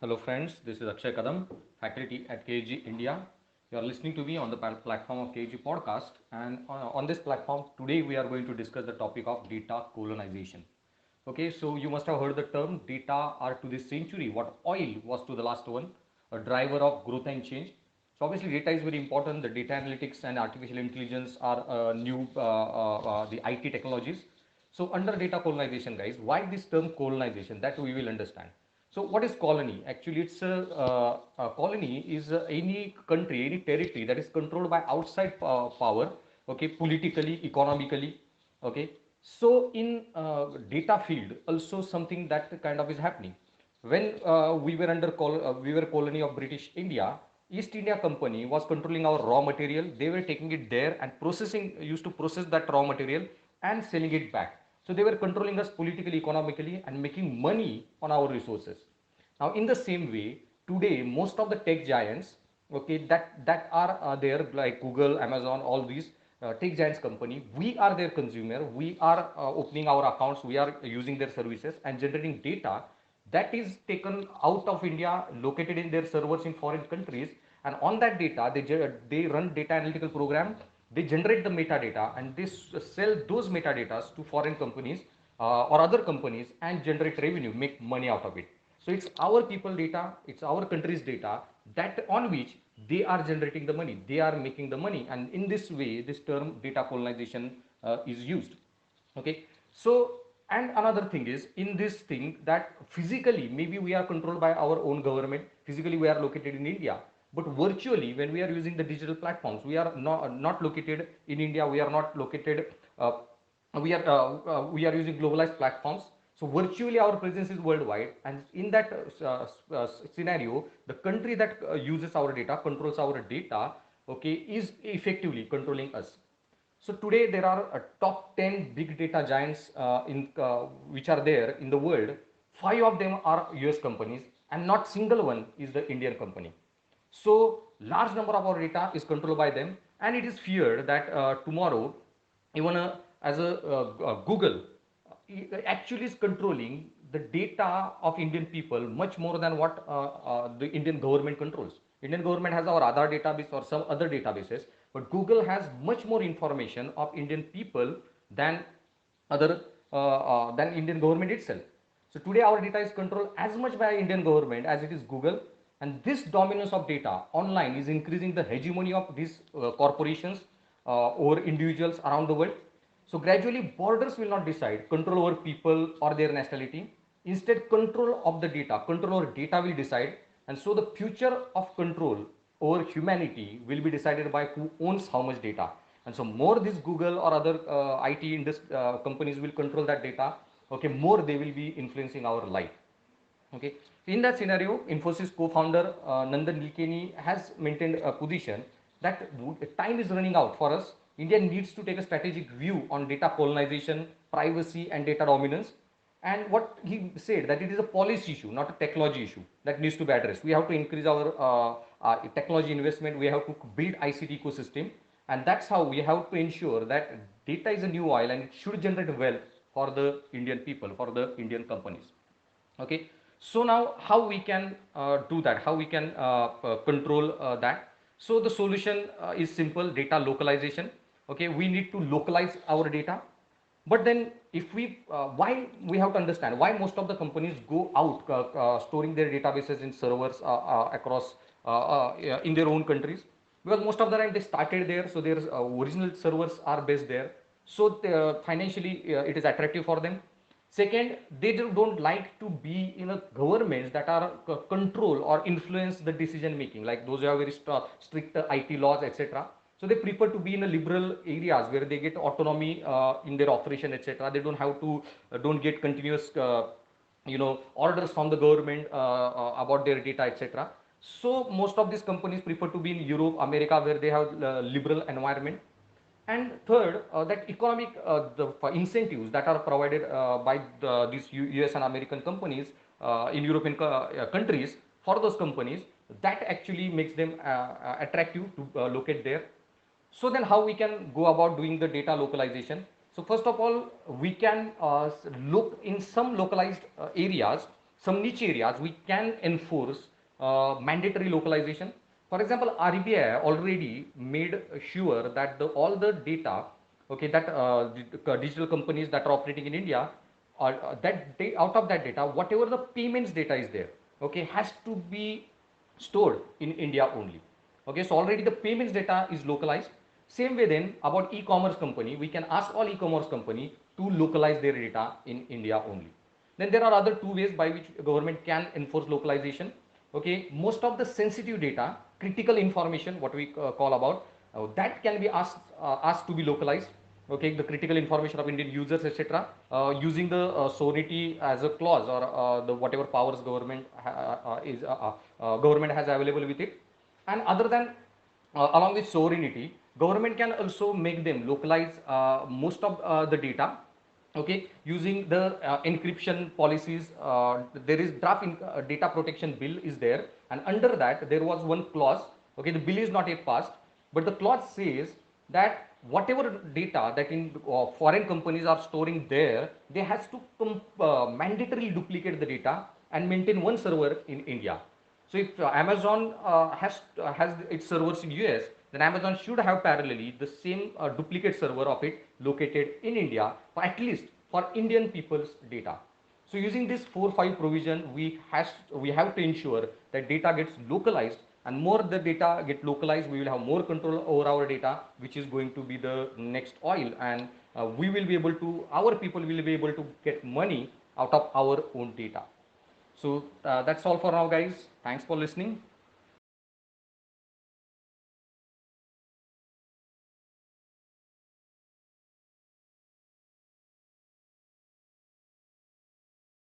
Hello friends, this is Akshay Kadam, faculty at KSG India. You are listening to me on the platform of KSG Podcast, and on this platform today we are going to discuss the topic of data colonization. Okay, so you must have heard the term data are to this century what oil was to the last one, a driver of growth and change. So obviously data is very important. The data analytics and artificial intelligence are new the IT technologies. So under data colonization, guys, why this term colonization? That we will understand. So what is colony? Actually, it's a colony is any country, any territory that is controlled by outside power. Okay, politically, economically. Okay, so in data field, also something that kind of is happening. When we were colony of British India, East India Company was controlling our raw material. They were taking it there and used to process that raw material and selling it back. So they were controlling us politically, economically, and making money on our resources. Now, in the same way, today most of the tech giants, okay, that are there like Google, Amazon, all these tech giants company, we are their consumer. We are opening our accounts. We are using their services and generating data that is taken out of India, located in their servers in foreign countries, and on that data they run data analytical program. They generate the metadata and they sell those metadatas to foreign companies or other companies and generate revenue, make money out of it. So it's our people data, it's our country's data that on which they are generating the money, they are making the money, and in this way this term data colonization is used. Okay, so and another thing is in this thing that physically maybe we are controlled by our own government, physically we are located in India, but virtually when we are using the digital platforms we are not located in India, we are not located we are using globalized platforms. So virtually our presence is worldwide, and in that scenario the country that uses our data, controls our data, okay, is effectively controlling us. So today there are top 10 big data giants which are there in the world. Five of them are US companies and not single one is the Indian company. So large number of our data is controlled by them, and it is feared that tomorrow even as a Google actually is controlling the data of Indian people much more than what the Indian government controls. Indian government has our Aadhaar database or some other databases, but Google has much more information of Indian people than other than Indian government itself. So today our data is controlled as much by Indian government as it is Google, and this dominance of data online is increasing the hegemony of these corporations over individuals around the world. So gradually borders will not decide control over people or their nationality. Instead, control over data will decide. And so the future of control over humanity will be decided by who owns how much data. And so more this Google or other companies will control that data, okay, more they will be influencing our life. Okay, in that scenario, Infosys co-founder Nandan Nilekani has maintained a position that time is running out for us. India needs to take a strategic view on data colonization, privacy, and data dominance. And what he said that it is a policy issue, not a technology issue that needs to be addressed. We have to increase our technology investment. We have to build ICT ecosystem, and that's how we have to ensure that data is a new oil and it should generate wealth for the Indian people, for the Indian companies. Okay, so now how we can do that, how we can control that. So the solution is simple: data localization. Okay, we need to localize our data. But then if we why we have to understand why most of the companies go out storing their databases in servers across in their own countries, because most of the time they started there, so their original servers are based there, so financially it is attractive for them. Second, they don't like to be in a governments that are control or influence the decision making, like those who have very strict IT laws, etc. So they prefer to be in a liberal areas where they get autonomy in their operation, etc. They don't have to don't get continuous orders from the government about their data, etc. So most of these companies prefer to be in Europe, America, where they have liberal environment. And third, that economic the incentives that are provided by these US and American companies in European countries for those companies, that actually makes them attractive to locate there. So then how we can go about doing the data localization? So first of all, we can look in some localized areas, some niche areas we can enforce mandatory localization. For example, RBI already made sure that all the data, okay, that digital companies that are operating in India, out of that data, whatever the payments data is there, okay, has to be stored in India only. Okay, so already the payments data is localized. Same way then about e-commerce company, we can ask all e-commerce company to localize their data in India only. Then there are other two ways by which government can enforce localization. Okay, most of the sensitive data, critical information, what we call about, that can be asked to be localized. Okay, the critical information of Indian users, etc., using the sovereignty as a clause, or the whatever powers government has available with it. And other than along with sovereignty, government can also make them localize most of the data, okay, using the encryption policies. There is data protection bill is there, and under that there was one clause. Okay, the bill is not yet passed, but the clause says that whatever data that in foreign companies are storing there, they has to mandatorily duplicate the data and maintain one server in India. So if Amazon has its servers in US, then Amazon should have parallelly the same duplicate server of it located in India, for at least for Indian people's data. So using this 4-5 provision, we have to ensure that data gets localized, and more the data get localized, we will have more control over our data, which is going to be the next oil, and our people will be able to get money out of our own data. So that's all for now, guys. Thanks for listening.